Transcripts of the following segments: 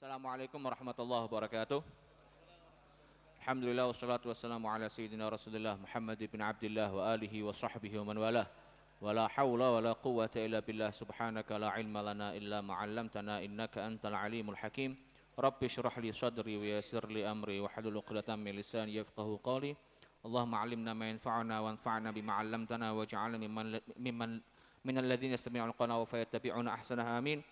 Assalamualaikum warahmatullahi wabarakatuh. Alhamdulillah wassalatu wassalamu ala sayyidina Rasulillah Muhammad ibn Abdullah wa alihi wa sahbihi wa man walah. Wa la hawla wa la quwwata illa billah subhanaka la ilma lana illa ma 'allamtana innaka antal alimul hakim. Rabbi shrah li sadri wa yassir li amri wa hlul 'uqdatam min lisani yafqahu qawli. Allahumma 'allimna ma yanfa'una wanfa'na bima 'allamtana waj'alna mimman minal ladzina yastami'una al-qawla wa fayattabi'una ahsanahu amin.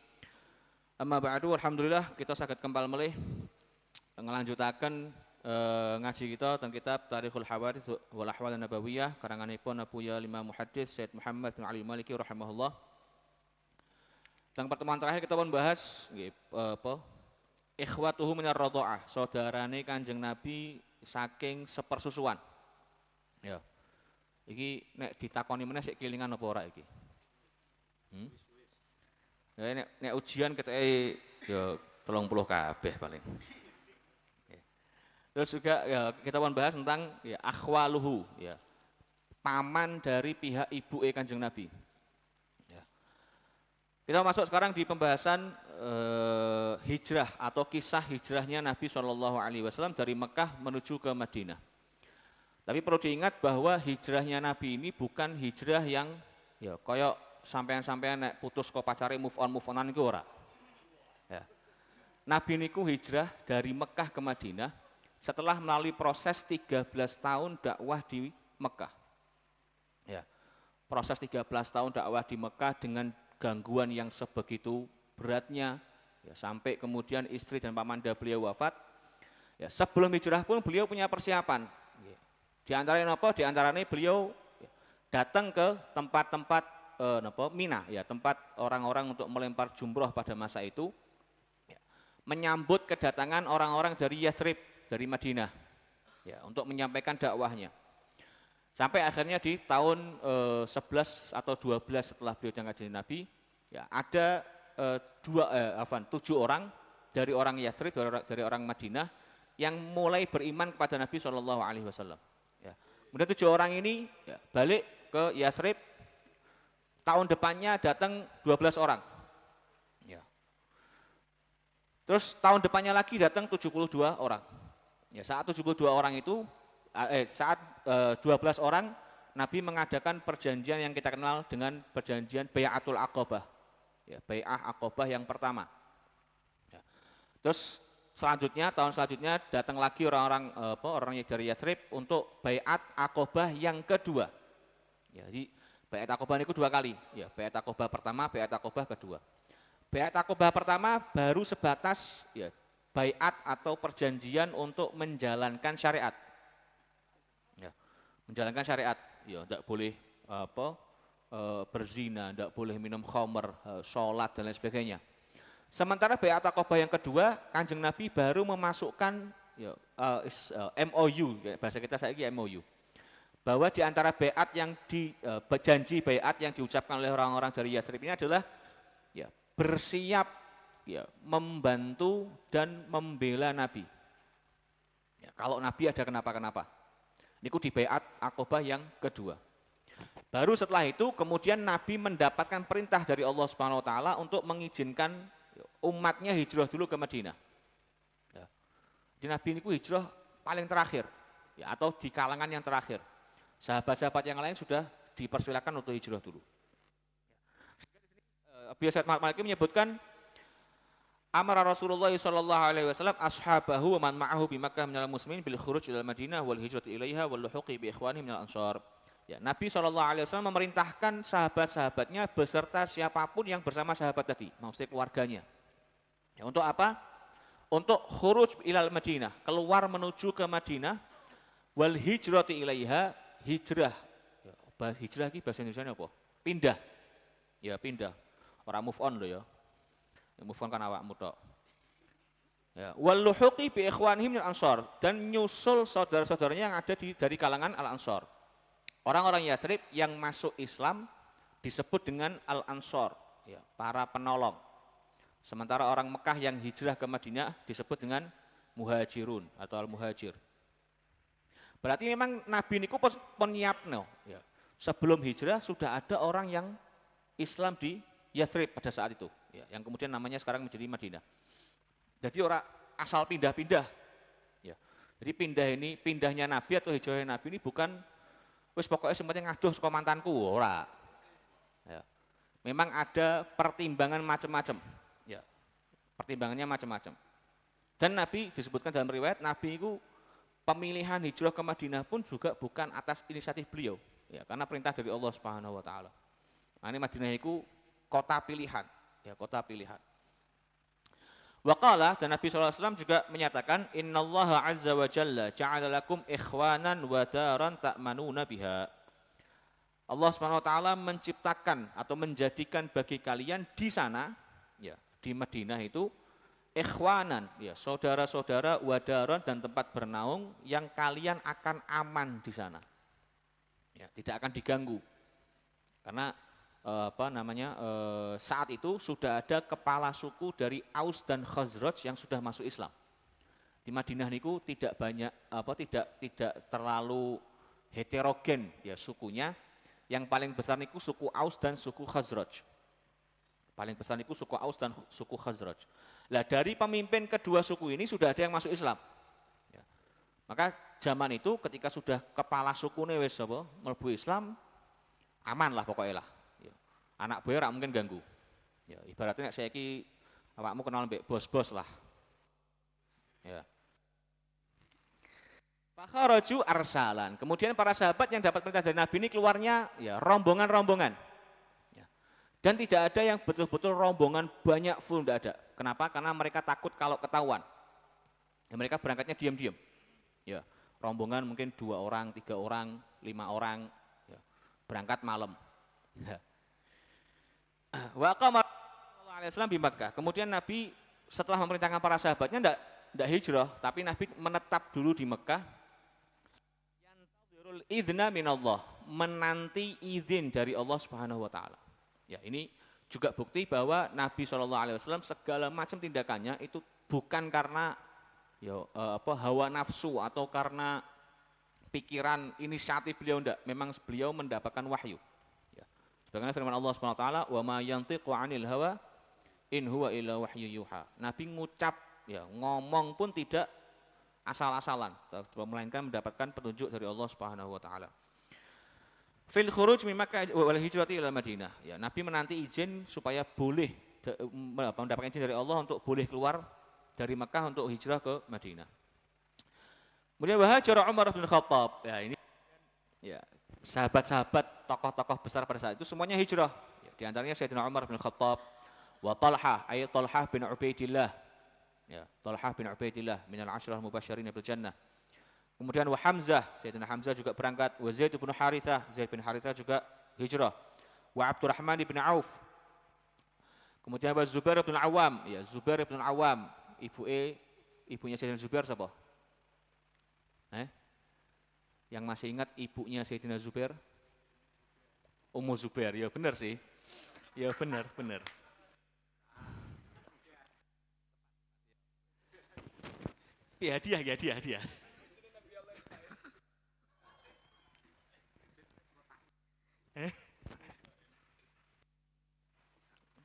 Amma ba'du, alhamdulillah kita saged kempal melih ngelanjutaken ngaji kita tentang kitab Tarikhul Hawadits wal Ahwal Nabawiyah karanganipun Abu Ya Lima Muhaddits Sayyid Muhammad bin Ali Maliki rahimahullah. Tentang pertemuan terakhir kita pun bahas ikhwatuhu minar radha'ah, saudarane Kanjeng Nabi saking sepersusuan. Ya. Iki nek ditakoni meneh sik kelingan apa ora iki? Ya, nek ujian kita ya 30 kabeh paling. Terus juga ya, kita akan bahas tentang ya, akhwaluhu, ya, paman dari pihak ibu Kanjeng Nabi. Ya. Kita masuk sekarang di pembahasan hijrah atau kisah hijrahnya Nabi SAW dari Mekah menuju ke Madinah. Tapi perlu diingat bahwa hijrahnya Nabi ini bukan hijrah yang ya koyok sampean-sampean nek putus kok pacare move onan iku ora. Ya. Nabi niku hijrah dari Mekah ke Madinah setelah melalui proses 13 tahun dakwah di Mekah. Ya. Proses 13 tahun dakwah di Mekah dengan gangguan yang sebegitu beratnya ya, sampai kemudian istri dan pamanda beliau wafat. Ya, sebelum hijrah pun beliau punya persiapan. Ya. Di antaranya apa? Di antaranya beliau ya, datang ke tempat-tempat Mina, ya, tempat orang-orang untuk melempar jumroh pada masa itu, ya, menyambut kedatangan orang-orang dari Yathrib, dari Madinah, ya, untuk menyampaikan dakwahnya. Sampai akhirnya di tahun 11 atau 12 setelah beliau diangkat jadi Nabi, ya, ada 7 orang dari orang Yathrib, dari orang Madinah, yang mulai beriman kepada Nabi SAW. Ya. Kemudian 7 orang ini ya, balik ke Yathrib. Tahun depannya datang 12 orang. Ya. Terus tahun depannya lagi datang 72 orang. Ya, saat 72 orang itu, saat 12 orang, Nabi mengadakan perjanjian yang kita kenal dengan perjanjian Bai'atul Aqabah. Ya, Bai'ah Aqabah yang pertama. Ya. Terus selanjutnya, tahun selanjutnya datang lagi orang-orang orang dari Yathrib untuk Bai'at Aqabah yang kedua. Ya, jadi Bai'at Aqabah itu 2 kali, ya, Bai'at Aqabah pertama, Bai'at Aqabah kedua. Bai'at Aqabah pertama baru sebatas ya, bai'at atau perjanjian untuk menjalankan syariat. Ya, menjalankan syariat, ya, tidak boleh berzina, tidak boleh minum khamr, sholat dan lain sebagainya. Sementara Bai'at Aqabah yang kedua, Kanjeng Nabi baru memasukkan ya, MOU, ya, bahasa kita saiki MOU. Bahwa di antara bai'at yang janji bai'at yang diucapkan oleh orang-orang dari Yathrib ini adalah ya, bersiap ya, membantu dan membela Nabi. Ya, kalau Nabi ada kenapa-kenapa. Ini di bai'at Aqabah yang kedua. Baru setelah itu kemudian Nabi mendapatkan perintah dari Allah Subhanahu wa taala untuk mengizinkan umatnya hijrah dulu ke Madinah. Ya. Jadi Nabi ini hijrah paling terakhir ya, atau di kalangan yang terakhir. Sahabat-sahabat yang lain sudah dipersilakan untuk hijrah dulu. Biasa Maliki menyebutkan amara Rasulullah sallallahu alaihi wasallam ashabahu wa man ma'ahu bi Makkah minal muslimin bil khuruj ila Madinah wal hijrati ilaiha wal luhuqi bi ikhwanihim minal ansar. Ya, Nabi sallallahu alaihi wasallam memerintahkan sahabat-sahabatnya beserta siapapun yang bersama sahabat tadi, maksudnya keluarganya. Ya, untuk apa? Untuk khuruj ilal Madinah, keluar menuju ke Madinah, wal hijrati ilaiha, hijrah. Ya, hijrah ini bahasa Indonesia apa? Pindah. Ya, pindah. Orang move on loh ya. Move on kan awakmu tok. Ya, wal luhuqi bi ikhwanihim minal ansar, dan nyusul saudara-saudaranya yang ada dari kalangan al-ansar. Orang-orang Yathrib yang masuk Islam disebut dengan al-ansar, ya, para penolong. Sementara orang Mekah yang hijrah ke Madinah disebut dengan muhajirun atau al-muhajir. Berarti memang Nabi niku penyiapno, ya. Sebelum hijrah sudah ada orang yang Islam di Yathrib pada saat itu, ya, yang kemudian namanya sekarang menjadi Madinah. Jadi orang asal pindah-pindah. Ya. Jadi pindahnya Nabi atau hijrahnya Nabi ini bukan wis pokoknya sementing ngaduh saka mantanku, ora. Ya. Memang ada pertimbangan macam-macam. Ya. Pertimbangannya macam-macam. Dan Nabi disebutkan dalam riwayat, Nabi itu pemilihan hijrah ke Madinah pun juga bukan atas inisiatif beliau. Ya, karena perintah dari Allah Subhanahu wa taala. Nah, ini Madinah itu kota pilihan, ya, kota pilihan. Waqala, dan Nabi SAW juga menyatakan, innallaha azza wa jalla ja'ala lakum ikhwanan wa daran ta'manuna biha. Allah Subhanahu wa taala menciptakan atau menjadikan bagi kalian di sana, ya, di Madinah itu ikhwanan, ya, saudara-saudara, wadaron, dan tempat bernaung yang kalian akan aman di sana. Ya, tidak akan diganggu. Karena saat itu sudah ada kepala suku dari Aus dan Khazraj yang sudah masuk Islam. Di Madinah niku tidak banyak tidak terlalu heterogen, ya, sukunya. Yang paling besar niku suku Aus dan suku Khazraj. Paling besar niku suku Aus dan suku Khazraj. Lah dari pemimpin kedua suku ini sudah ada yang masuk Islam. Ya. Maka zaman itu ketika sudah kepala sukune wis mlebu Islam, aman lah pokoknya lah. Ya. Anak boyo ora mungkin ganggu. Ya, ibaratnya nek saiki awakmu kenal mbek bos-bos lah. Ya. Fakharaju arsalan. Kemudian para sahabat yang dapat perintah dari Nabi ini keluarnya, ya, rombongan-rombongan. Ya. Dan tidak ada yang betul-betul rombongan banyak full, tidak ada. Kenapa? Karena mereka takut kalau ketahuan. Ya, mereka berangkatnya diam-diam. Ya, rombongan mungkin 2 orang, 3 orang, 5 orang, ya, berangkat malam. Ya. Wa qama sallallahu alaihi wasallam di Makkah. Kemudian Nabi setelah memerintahkan para sahabatnya tidak hijrah, tapi Nabi menetap dulu di Mekah. Yantazirul idzna minallah, menanti izin dari Allah Subhanahu wa taala. Ya, ini juga bukti bahwa Nabi SAW segala macam tindakannya itu bukan karena hawa nafsu atau karena pikiran inisiatif beliau, enggak. Memang beliau mendapatkan wahyu. Ya. Sebagaimana firman Allah Subhanahu wa taala, "Wa ma yantiqu 'anil hawa in huwa illa wahyu yuha." Nabi ngucap, ya, ngomong pun tidak asal-asalan, melainkan mendapatkan petunjuk dari Allah Subhanahu wa taala. Fil khuruj min Makkah wal hijrati ila Madinah. Ya, Nabi menanti izin supaya boleh mendapatkan izin dari Allah untuk boleh keluar dari Makkah untuk hijrah ke Madinah. Kemudian Hajar Umar bin Khattab. Ya, ini, ya, sahabat-sahabat tokoh-tokoh besar pada saat itu semuanya hijrah. Ya, di antaranya Sayyidina Umar bin Khattab, wa Talha, Talha bin Ubaidillah. Ya, Talha bin Ubaidillah minal asyrah mubasysyirin bil jannah. Kemudian wa Hamzah, Sayyidina Hamzah juga berangkat. Wa Zaid bin Harithah, Zaid bin Harithah juga hijrah. Wa Abdurrahman bin Auf. Kemudian wa Zubair bin Awam, ya, Zubair bin Awam, ibunya Sayyidina Zubair siapa? Yang masih ingat ibunya Sayyidina Zubair? Ummu Zubair, ya benar sih. Ya benar. Ya hadiah.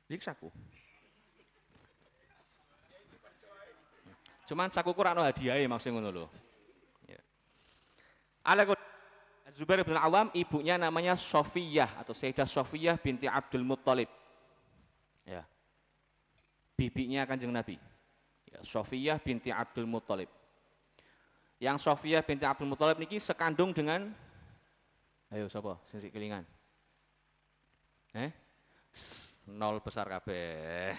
Iki saku. Cuman sakuku ora ono hadiahe maksudnya ngono lho. Ya. Zubair bin Awam, ibunya namanya Sofiyah atau Sayyidah Sofiyah binti Abdul Muttalib. Ya. Bibinya Kanjeng Nabi. Ya, Sofiyah binti Abdul Muttalib. Yang Sofiyah binti Abdul Muttalib niki sekandung dengan, ayo sapa sing kelingan? Nol besar kabeh.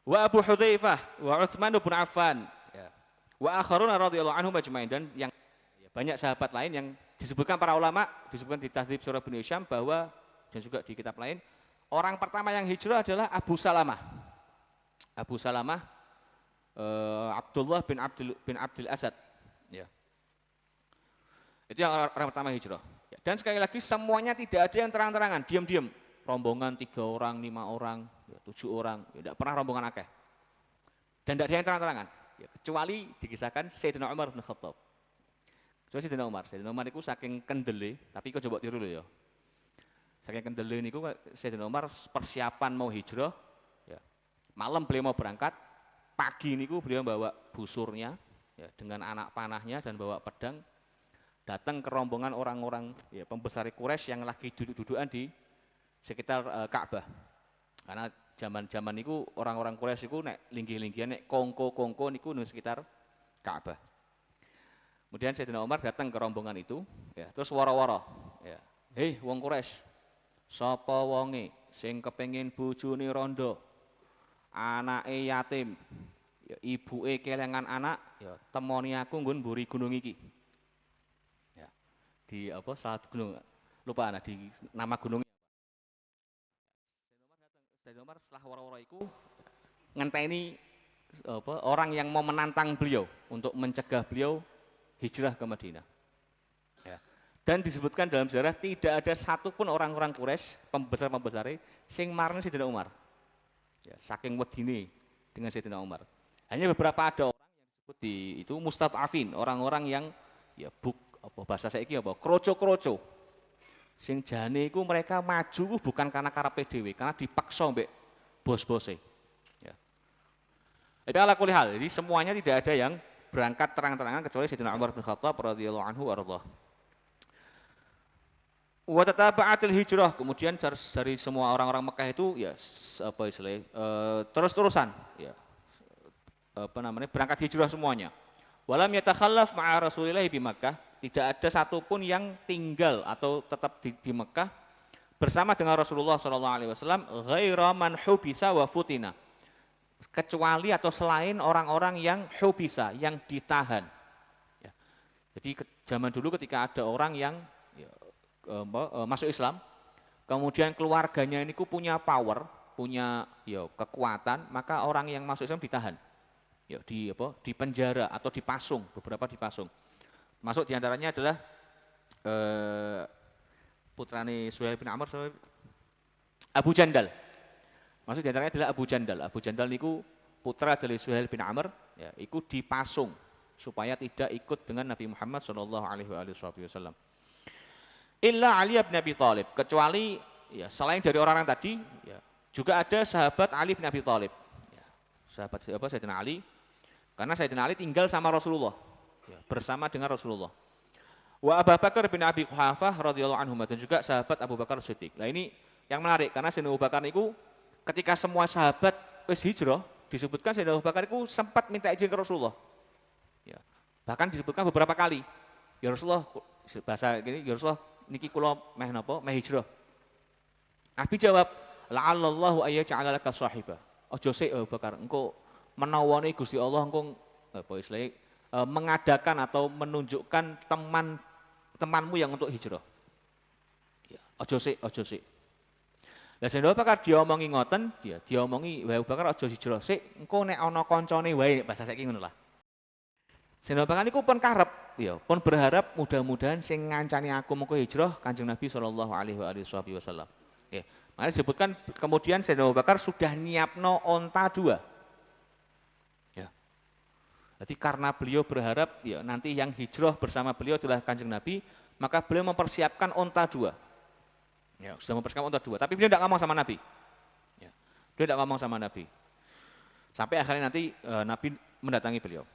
Wa Abu Hudzaifah wa Utsman bin Affan, ya. Wa akharuna radhiyallahu anhum ajmain, dan yang, ya, banyak sahabat lain yang disebutkan para ulama, disebutkan di Tahdzib Surah Ibnu Hisham bahwa, dan juga di kitab lain, orang pertama yang hijrah adalah Abu Salamah. Abu Salamah Abdullah bin Abdul Asad, ya. Itu yang orang pertama hijrah. Ya. Dan sekali lagi semuanya tidak ada yang terang-terangan, diam-diam. Rombongan 3 orang, 5 orang, ya, 7 orang, ya, tidak pernah rombongan akeh. Dan tidak ada yang terang-terangan, ya, kecuali dikisahkan Sayyidina Umar bin Khattab. Kecuali Sayyidina Umar itu saking kendele, tapi kau coba tiru loh ya. Saking kendele niku Sayyidina Umar persiapan mau hijrah, ya. Malam beliau mau berangkat, pagi niku beliau bawa busurnya ya, dengan anak panahnya dan bawa pedang datang ke rombongan orang-orang ya, pembesar Quraisy yang lagi duduk-dudukan di sekitar Ka'bah. Karena zaman-zaman niku orang-orang Quraisy niku nek linggih-linggihan nek kongko-kongko niku di sekitar Ka'bah. Kemudian Sayyidina Umar datang ke rombongan itu ya, terus woro-woro ya. Hei wong Quraisy, sapa wonge sing kepengin bojone rondo, anake yatim, ya, ibuke kelengan anak, ya temoni aku nggon mburi gunung iki. Ya. Di apa saat gunung lupa di nama gunung. Sayyidina Umar setelah waro-waro iku ngenteni apa orang yang mau menantang beliau untuk mencegah beliau hijrah ke Madinah. Ya. Dan disebutkan dalam sejarah tidak ada satupun orang-orang Quraisy pembesar-pembesare sing marani Sayyidina Umar. Ya, saking wedine dengan Sayyidina Umar. Hanya beberapa ada orang yang disebut di itu mustad'afin, orang-orang yang ya apa bahasa saiki apa kroco-kroco. Sing jane iku mereka maju bukan karena karepe dhewe, karena dipaksa mbek bos-bose. Ya. Tapi ala kulli hal, jadi semuanya tidak ada yang berangkat terang-terangan kecuali Sayyidina Umar bin Khattab radhiyallahu anhu warḍah. Wa tataba'atil hijrah, kemudian dari semua orang-orang Mekah itu ya apa istilahnya terus-terusan ya apa namanya berangkat hijrah semuanya. Walam yatakhallaf ma'a Rasulillah bi Makkah, tidak ada satupun yang tinggal atau tetap di Mekah bersama dengan Rasulullah SAW ghaira man hubisa wa futina, kecuali atau selain orang-orang yang hubisa, yang ditahan. Ya. Jadi zaman dulu ketika ada orang yang ya, masuk Islam, kemudian keluarganya ini punya power, punya ya, kekuatan, maka orang yang masuk Islam ditahan. Ya, di penjara atau dipasung, beberapa dipasung. Masuk diantaranya adalah putrane Suhail bin Amr, Abu Jandal. Masuk diantaranya adalah Abu Jandal. Abu Jandal niku putra dari Suhail bin Amr, ya, ikut dipasung supaya tidak ikut dengan Nabi Muhammad SAW. Illa Ali bin Abi Thalib, kecuali ya, selain dari orang-orang tadi, ya, juga ada sahabat Ali bin Abi Thalib. Ya, sahabat siapa? Sayyidina Ali. Karena Sayyidina Ali tinggal sama Rasulullah, ya, bersama dengan Rasulullah. Wa Abu Bakar bin Abi Quhafah radhiyallahu anhu, dan juga sahabat Abu Bakar Siddiq. Nah ini yang menarik karena Sayyidina Abu Bakar itu ketika semua sahabat wis hijrah, disebutkan Sayyidina Abu Bakar itu sempat minta izin ke Rasulullah. Ya, bahkan disebutkan beberapa kali. Ya Rasulullah, bahasa gini, ya Rasulullah niki kula meh napa? Meh hijrah. Nabi jawab, la'allallahu ayyaj'ala laka sahiba. Aja sik Abu Bakar, engko menawane Gusti Allah engko apa istilahnya mengadakan atau menunjukkan temanmu yang untuk hijrah. Ya, aja sik. Lah Sayyidina Abu Bakar diomongi ngoten, dia diomongi wae Abu Bakar aja hijrah sik, engko nek ana kancane wae bahasa saiki ngono lah. Sayyidina Abu Bakar niku pun karep, ya, pun berharap mudah-mudahan sing ngancani aku mengko hijrah Kanjeng Nabi sallallahu alaihi wasallam. Ya, makanya disebutkan kemudian Sayyidina Abu Bakar sudah nyiapno onta 2. Jadi karena beliau berharap ya nanti yang hijrah bersama beliau adalah Kanjeng Nabi, maka beliau mempersiapkan onta 2. Ya, sudah mempersiapkan onta 2, tapi beliau tidak ngomong sama Nabi. Ya, beliau tidak ngomong sama Nabi. Sampai akhirnya nanti Nabi mendatangi beliau.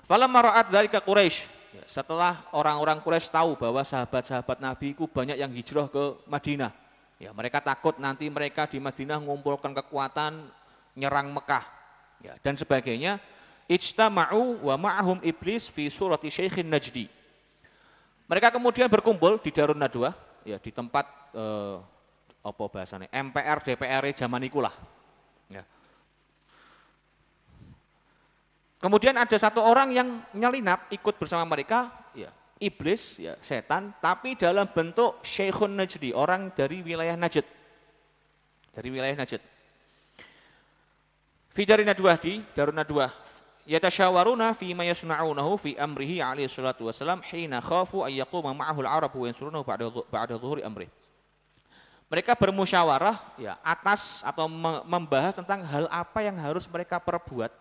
Falamma ra'at dzalika Quraisy, ya, setelah orang-orang Quraisy tahu bahwa sahabat-sahabat Nabi itu banyak yang hijrah ke Madinah. Ya, mereka takut nanti mereka di Madinah mengumpulkan kekuatan nyerang Mekah, ya, dan sebagainya. Ijtama'u wa ma'ahum iblis fi surati Syaikhin Najdi. Mereka kemudian berkumpul di Darun Nadwa, ya, di tempat apa bahasanya MPR DPR zaman ikulah. Ya. Kemudian ada satu orang yang nyelinap ikut bersama mereka, ya, iblis, ya, setan, tapi dalam bentuk Syekhun Najdi, orang dari wilayah Najd. Dari wilayah Najd. Fi Darun Nadwa, di Darun Nadwa. Yatasyawaruna fi ma yasna'unahu fi amrihi alaihi salatu wasalam hina khafu ay yaquma ma'ahu al-arabu wa yansurunahu ba'da dhuhuri amri. Mereka bermusyawarah ya atas atau membahas tentang hal apa yang harus mereka perbuat.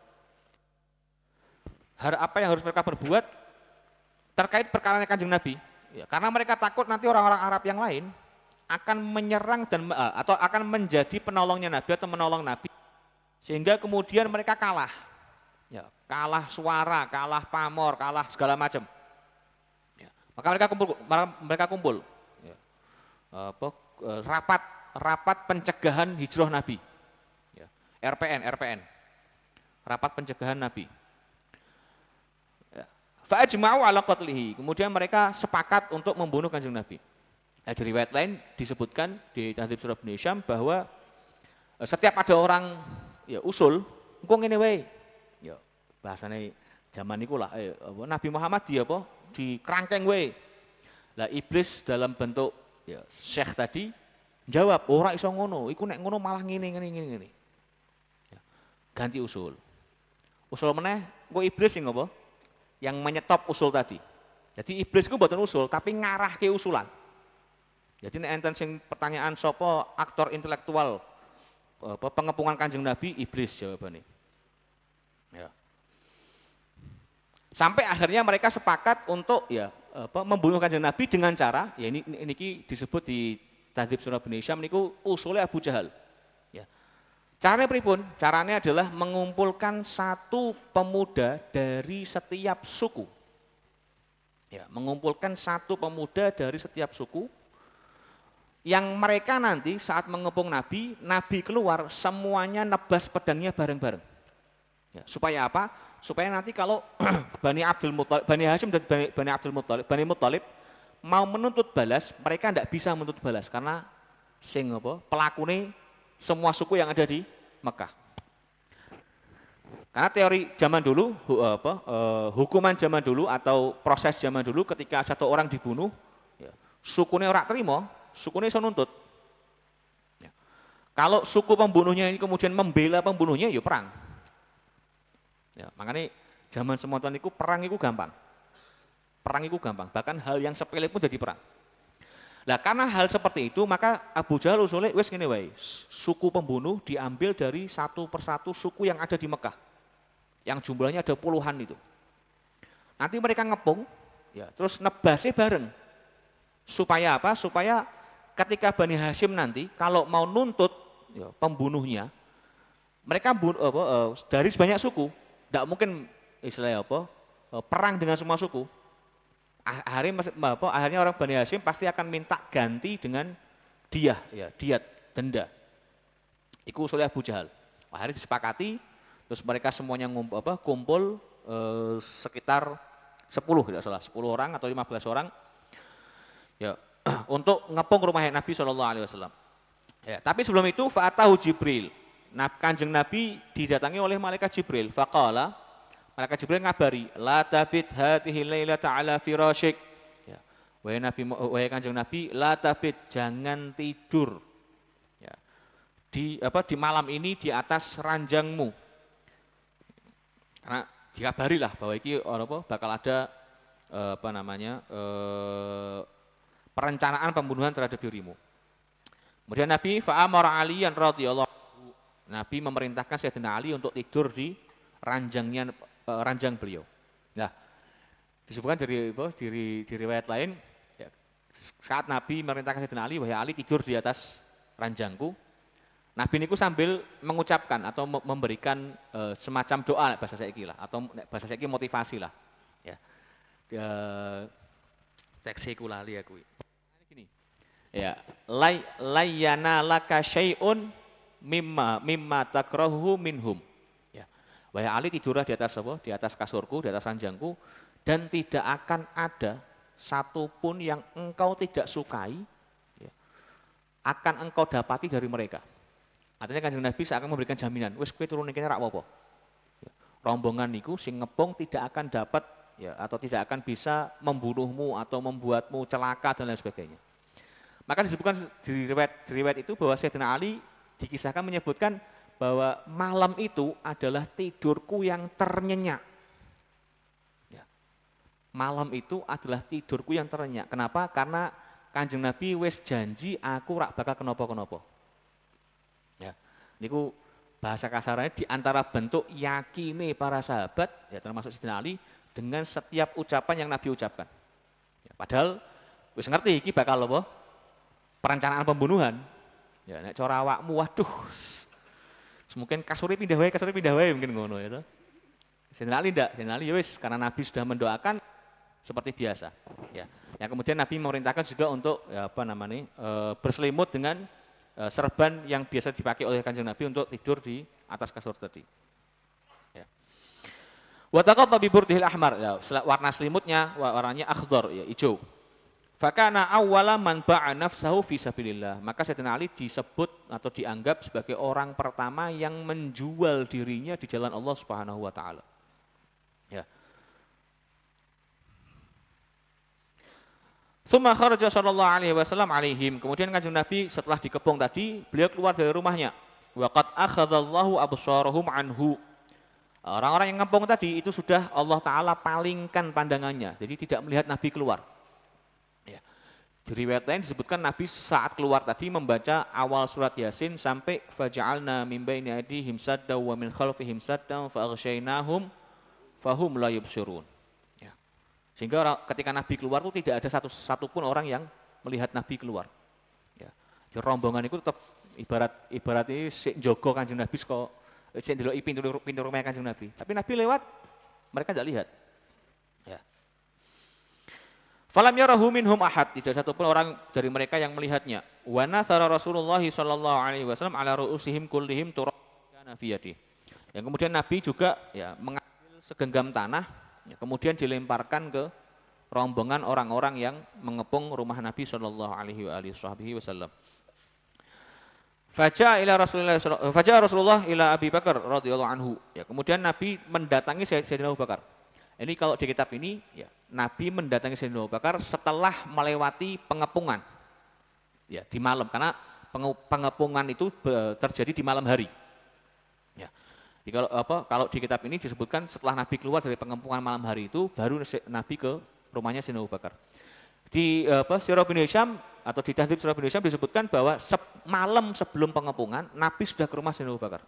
Hal apa yang harus mereka perbuat terkait perkara Kanjeng Nabi. Ya, karena mereka takut nanti orang-orang Arab yang lain akan menyerang dan atau akan menjadi penolongnya Nabi atau menolong Nabi sehingga kemudian mereka kalah. ya, kalah suara, kalah pamor, kalah segala macam. Ya, maka mereka kumpul. Ya, rapat pencegahan hijrah Nabi. Ya, RPN, rapat pencegahan Nabi. Ya, fa'ajma'u ala qatlihi. Kemudian mereka sepakat untuk membunuh Kanjeng Nabi. Nah, di riwayat lain disebutkan di Tahdzib Surah Ibnu Hisham bahwa setiap ada orang ya usul, engko ngene wae. Ya, bahasane zaman niku lah Nabi Muhammad di kerangkeng wae. Lah iblis dalam bentuk ya syekh tadi jawab, ora iso ngono, iku nek ngono malah ngene. Ya, ganti usul. Usul meneh engko iblis sing apa? Yang menyetop usul tadi. Jadi iblis ku mboten usul tapi ngarahke usulan. Jadi nek enten sing pertanyaan sapa aktor intelektual pengepungan Kanjeng Nabi, iblis jawabannya. Ya. Sampai akhirnya mereka sepakat untuk ya membunuh Kanjeng Nabi dengan cara ya ini disebut di Tahdzib Surah Ibnu Hisham niku usulnya Abu Jahal. Ya. Caranya pripun? Caranya adalah mengumpulkan satu pemuda dari setiap suku. Ya, mengumpulkan satu pemuda dari setiap suku yang mereka nanti saat mengepung Nabi keluar semuanya nebas pedangnya bareng-bareng. Ya, supaya apa? Supaya nanti kalau Bani Hashim dan Bani Muttalib mau menuntut balas, mereka tidak bisa menuntut balas karena pelakune semua suku yang ada di Mekah. Karena teori zaman dulu, hukuman zaman dulu atau proses zaman dulu ketika satu orang dibunuh, ya, sukune ora terima, sukune iso nuntut. Ya. Kalau suku pembunuhnya ini kemudian membela pembunuhnya, ya perang. Ya, makanya zaman semonten itu perang itu gampang. Perang itu gampang, bahkan hal yang sepele pun jadi perang. Nah, karena hal seperti itu, maka Abu Jahal usulnya wes ngene wae, suku pembunuh diambil dari satu persatu suku yang ada di Mekah. Yang jumlahnya ada puluhan itu. Nanti mereka ngepung, ya, terus nebasnya bareng. Supaya apa? Supaya ketika Bani Hashim nanti kalau mau nuntut ya, pembunuhnya, mereka dari sebanyak suku, tidak mungkin istilahnya perang dengan semua suku. Akhirnya orang Bani Hashim pasti akan minta ganti dengan diat, denda. Itu usulnya Abu Jahal. Akhirnya disepakati, terus mereka semuanya kumpul sekitar 10 tidak salah, 10 orang atau 15 orang. Ya, untuk ngepung rumah Nabi SAW. Ya, tapi sebelum itu fa'atahu Jibril. Kanjeng Nabi didatangi oleh malaikat Jibril. Faqala, malaikat Jibril ngabari, la tabit hadhihi lailata ala firasyik. Ya, wahai Kanjeng Nabi, la tabit, jangan tidur. Ya, di malam ini di atas ranjangmu. Karena dikabarilah bahwa iki bakal ada perencanaan pembunuhan terhadap dirimu. Kemudian Nabi fa'amara Aliyan radhiyallahu anhu. Nabi memerintahkan Sayyidina Ali untuk tidur di ranjang beliau. Nah, disebutkan di riwayat lain ya, saat Nabi memerintahkan Sayyidina Ali, wahai Ali tidur di atas ranjangku. Nabi niku sambil mengucapkan atau memberikan semacam doa bahasa saiki lah atau bahasa saiki motivasi lah. Ya. Teks iku lali aku. Gini. Ya, layyana laka syai'un mimma takrahu minhum. Ya. Wahai Ali tidurlah di atas Di atas kasurku, di atas ranjangku dan tidak akan ada satupun yang engkau tidak sukai ya, akan engkau dapati dari mereka. Artinya Kanjeng Nabi seakan memberikan jaminan, wis kowe turun kene ra apa-apa. Ya. Rombongan niku sing ngepung tidak akan dapat ya, atau tidak akan bisa membunuhmu atau membuatmu celaka dan lain sebagainya. Maka disebutkan di riwayat itu bahwa Sayyidina Ali dikisahkan menyebutkan bahwa malam itu adalah tidurku yang ternyenyak. Ya. Malam itu adalah tidurku yang ternyenyak. Kenapa? Karena Kanjeng Nabi wis janji aku rak bakal kenapa-kenapa. Ya. Niku bahasa kasarnya di antara bentuk yakine para sahabat ya termasuk Sayyidina Ali dengan setiap ucapan yang Nabi ucapkan. Ya, padahal wis ngerti iki bakal apa? Perencanaan pembunuhan. Ya nek cara awakmu waduh. Mungkin kasure pindah wae mungkin ngono ya. Sayyidina Ali tidak, Sayyidina Ali ya wis karena Nabi sudah mendoakan seperti biasa. Ya. Yang kemudian Nabi memerintahkan juga untuk ya, berselimut dengan serban yang biasa dipakai oleh Kanjeng Nabi untuk tidur di atas kasur tadi. Ya. Wa taqatta bi burdihil ahmar, ya, warna selimutnya warnanya akhdar, ya, hijau. Fakana awwala man ba'a nafsahu fi sabilillah. Maka Sayyidina Ali disebut atau dianggap sebagai orang pertama yang menjual dirinya di jalan Allah Subhanahu wa taala. Ya. Tsumma kharaja sallallahu alaihi wasallam alaihim. Kemudian Kanjeng Nabi setelah dikepung tadi, beliau keluar dari rumahnya. Wa qad akhadallahu absarahum anhu. Orang-orang yang ngepung tadi itu sudah Allah taala palingkan pandangannya. Jadi tidak melihat Nabi keluar. Di riwayat lain disebutkan Nabi saat keluar tadi membaca awal surat Yasin sampai faja'alna min baini aydihim saddan wa min khalfihim saddan fa aghshaynahum fahum la yubsirun. Ya. Sehingga ketika Nabi keluar itu tidak ada satu pun orang yang melihat Nabi keluar. Ya. Jadi rombongan itu tetap ibarat ini sik njogo Kanjeng Nabi kok sik ndeloki pintu rumah Kanjeng Nabi. Tapi Nabi lewat mereka tidak lihat. Ya. Falam yarahu minhum ahad, tidak satu pun orang dari mereka yang melihatnya. Wa nasara Rasulullah sallallahu alaihi wasallam ala ru'usihim kullihim turabana fi yadihi. Yang kemudian Nabi juga ya mengambil segenggam tanah, ya, kemudian dilemparkan ke rombongan orang-orang yang mengepung rumah Nabi sallallahu alaihi wasallam. Faja'a Rasulullah ila Abi Bakar radhiyallahu anhu. Ya, kemudian Nabi mendatangi Sayyidina Abu Bakar. Ini kalau di kitab ini, ya, Nabi mendatangi Sayyidina Abu Bakar setelah melewati pengepungan, ya, di malam, karena pengepungan itu terjadi di malam hari. Ya. Jadi kalau di kitab ini disebutkan setelah Nabi keluar dari pengepungan malam hari itu, baru Nabi ke rumahnya Sayyidina Abu Bakar. Di Sirah bin Hisham atau di Tahdzib Sirah bin Hisham disebutkan bahwa malam sebelum pengepungan, Nabi sudah ke rumah Sayyidina Abu Bakar.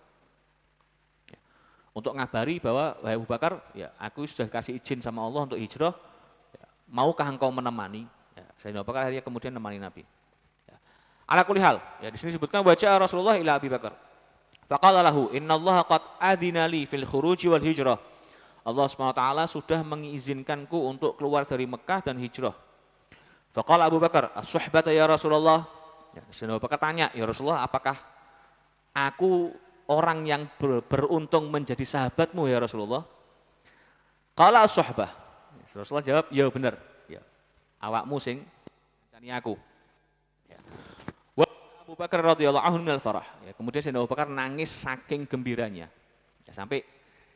Untuk ngabari bahwa wahai Abu Bakar, ya aku sudah kasih izin sama Allah untuk hijrah, ya, maukah engkau menemani? Ya, Sayyidina Abu Bakar akhirnya kemudian menemani Nabi. Ya. Ala kulli hal, ya di sini disebutkan baca Rasulullah ila Abi Bakar. Faqala lahu innallaha qad adzina li fil khuruji wal hijrah. Allah Subhanahu wa taala sudah mengizinkanku untuk keluar dari Mekah dan hijrah. Faqala Abu Bakar, as-suhbata ya Rasulullah. Ya, Sayyidina Abu Bakar tanya, ya Rasulullah, apakah aku orang yang beruntung menjadi sahabatmu ya Rasulullah? Qala as-suhbah. Rasulullah jawab, ya benar, ya. Awakmu sing ngancani aku. Ya. Wa Abu Bakar radhiyallahu anhu minal farah. Ya, kemudian Sayyidina Abu Bakar nangis saking gembiranya. Ya, sampai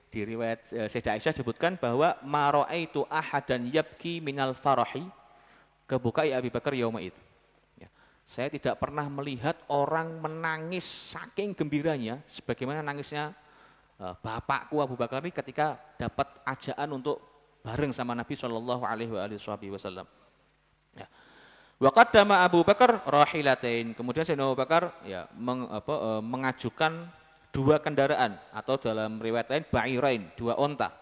di riwayat Sayyidah Aisyah disebutkan bahwa ma ra'aitu ahadan yabki minal farahi kebukai Abi Bakar yauma itu. Saya tidak pernah melihat orang menangis saking gembiranya sebagaimana nangisnya bapakku Abu Bakar ini ketika dapat ajaan untuk bareng sama Nabi Shallallahu Alaihi Wasallam. Ya. Wa qaddama Abu Bakar rahilatain. Kemudian Sayyidina Abu Bakar ya mengajukan dua kendaraan atau dalam riwayat lain ba'irain, dua onta.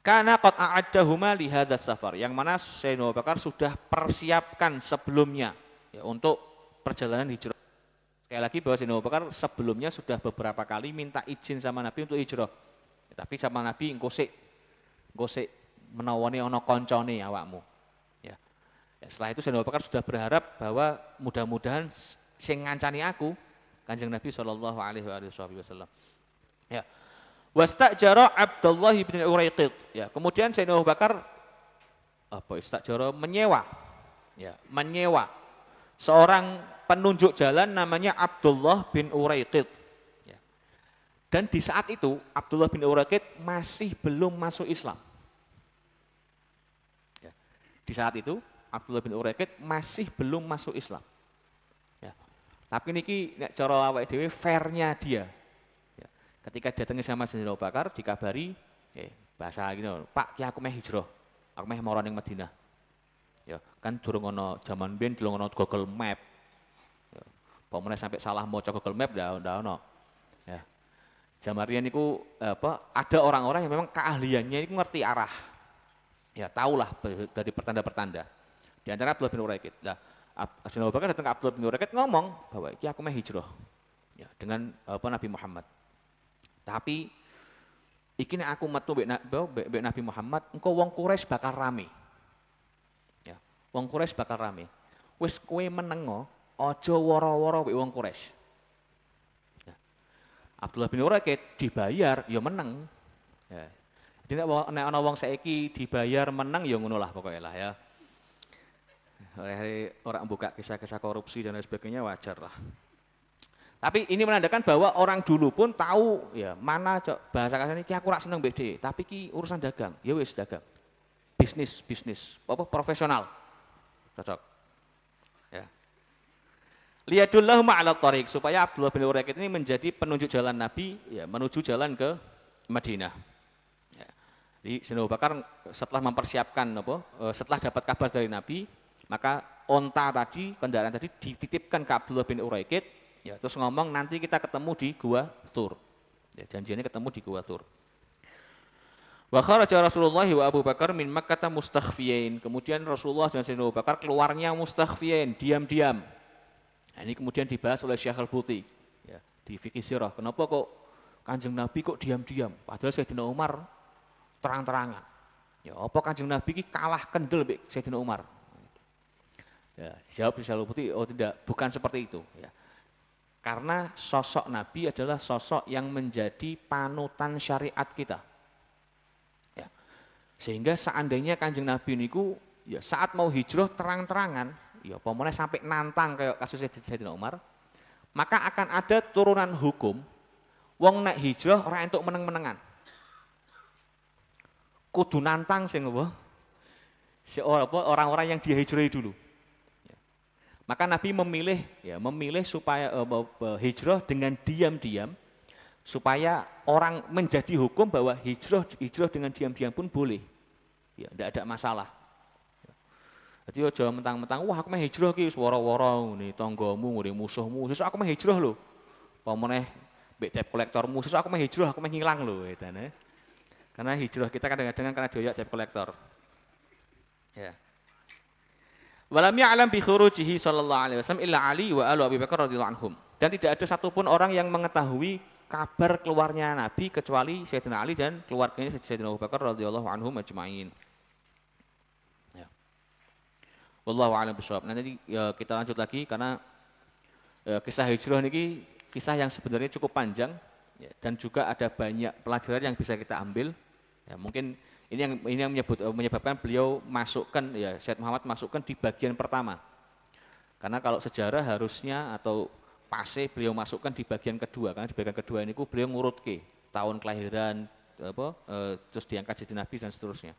Karena qad a'addahuma li hadzal safar, yang mana Sayyidina Abu Bakar sudah persiapkan sebelumnya ya, untuk perjalanan hijrah. Sekali lagi bahwa Sayyidina Abu Bakar sebelumnya sudah beberapa kali minta izin sama Nabi untuk hijrah. Ya, tapi sama Nabi engko sik menawani ana koncone awakmu. Ya. Ya, setelah itu Sayyidina Abu Bakar sudah berharap bahwa mudah-mudahan sing ngancani aku Kanjeng Nabi sallallahu alaihi wasallam. Ya. Wastajara Abdullah bin Uraiqid. Ya, kemudian Sayyidina Abu Bakar istajara menyewa seorang penunjuk jalan namanya Abdullah bin Uraiqid. Ya. Dan di saat itu Abdullah bin Uraiqid masih belum masuk Islam. Ya. Di saat itu Abdullah bin Uraiqid masih belum masuk Islam. Ya. Tapi niki nek cara awake dhewe fairnya dia. Ya. Ketika datangi sama Sayyidina Abu Bakar dikabari, bahasa gini, Pak, ki aku meh hijrah. Aku meh mara ning Madinah. Ya, kan durung ana jaman biyen durung ana Google Map. Ya, pokoknya sampai salah maca Google Map ndak ono. Ya. Jaman riyen niku ada orang-orang yang memang keahliannya itu ngerti arah. Ya, tahulah dari pertanda-pertanda. Di antara Abdullah bin Uraiqid. Nah, Sayyidina Abu Bakar datang ke Abdullah bin Uraiqid ngomong bahwa iki aku meh hijrah. Ya, dengan Nabi Muhammad. Tapi Iki nek aku metu mbek Nabi Muhammad, engko wong Quraisy bakal rame. Ya, wong Quraisy bakal rame. Wis kowe menengo, aja woro-woro mbek wong Quraisy. Ya. Abdullah bin Uraiqid dibayar ya meneng. Ya. Jadi nek ana wong saiki dibayar meneng ya ngono lah pokoknya lah ya. Orang buka kisah-kisah korupsi dan lain sebagainya wajar lah. Tapi ini menandakan bahwa orang dulu pun tahu ya mana bahasa kasarnya ki aku rak seneng mbek dhewe, tapi ki urusan dagang. Ya wis dagang. Bisnis, apa profesional. Cocok. Ya. Liyadullahu ma'ala thariq supaya Abdullah bin Uraiqid ini menjadi penunjuk jalan Nabi ya menuju jalan ke Madinah. Ya. Jadi Sayyidina Abu Bakar setelah mempersiapkan setelah dapat kabar dari Nabi, maka onta tadi, kendaraan tadi dititipkan ke Abdullah bin Uraiqid. Ya, terus ngomong nanti kita ketemu di Gua Thur. Ya, janjiannya ketemu di Gua Thur. Wa kharaja Rasulullah wa Abu Bakar min Makkah mustakhfiyain. Kemudian Rasulullah dan Sayyidina Abu Bakar keluarnya mustakhfiyain, diam-diam. Nah, ini kemudian dibahas oleh Syekh Al-Buti ya, di Fiqh Sirah. Kenapa kok Kanjeng Nabi kok diam-diam? Padahal Sayyidina Umar terang-terangan. Ya, apa Kanjeng Nabi ki kalah kendel mbek Sayyidina Umar? Ya, jawab Syekh Al-Buti, oh tidak, bukan seperti itu ya. Karena sosok Nabi adalah sosok yang menjadi panutan syariat kita. Ya. Sehingga seandainya Kanjeng Nabi niku ya saat mau hijrah terang-terangan, ya pokoknya sampai nantang kayak kasusnya Sayyidina Umar, maka akan ada turunan hukum wong nek hijrah ora entuk meneng-menengan. Kudu nantang sing apa? Orang-orang yang dia hijrahi dulu. Maka Nabi memilih supaya hijrah dengan diam-diam supaya orang menjadi hukum bahwa hijrah dengan diam-diam pun boleh. Ya, tidak ada masalah. Jadi aja mentang-mentang wah aku mah hijrah ki wis woro-woro ngene tanggamu ngene musuhmu. Sesuk aku mah hijrah lho. Pamane mbek debt kolektormu, sesuk aku mah hijrah, aku mah ngilang lho etane. Karena hijrah kita kadang-kadang karena dioyak debt kolektor. Ya. Walam ya'lam bi khurujihi sallallahu alaihi wasallam illa Ali wa alu Abi Bakar radhiyallahu anhum. Dan tidak ada satupun orang yang mengetahui kabar keluarnya Nabi kecuali Sayyidina Ali dan keluarganya Sayyidina Abu Bakar radhiyallahu anhum ajma'in. Ya. Wallahu a'lam bishawab. Nanti kita lanjut lagi karena kisah hijrah ini kisah yang sebenarnya cukup panjang ya, dan juga ada banyak pelajaran yang bisa kita ambil. Ya, mungkin ini yang menyebabkan beliau masukkan ya Syed Muhammad masukkan di bagian pertama. Karena kalau sejarah harusnya atau pase beliau masukkan di bagian kedua karena di bagian kedua ini beliau ngurutke tahun kelahiran terus diangkat jadi nabi dan seterusnya.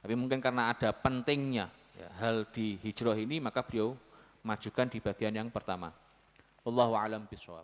Tapi mungkin karena ada pentingnya ya, hal di hijrah ini maka beliau majukan di bagian yang pertama. Wallahu a'lam bishawab.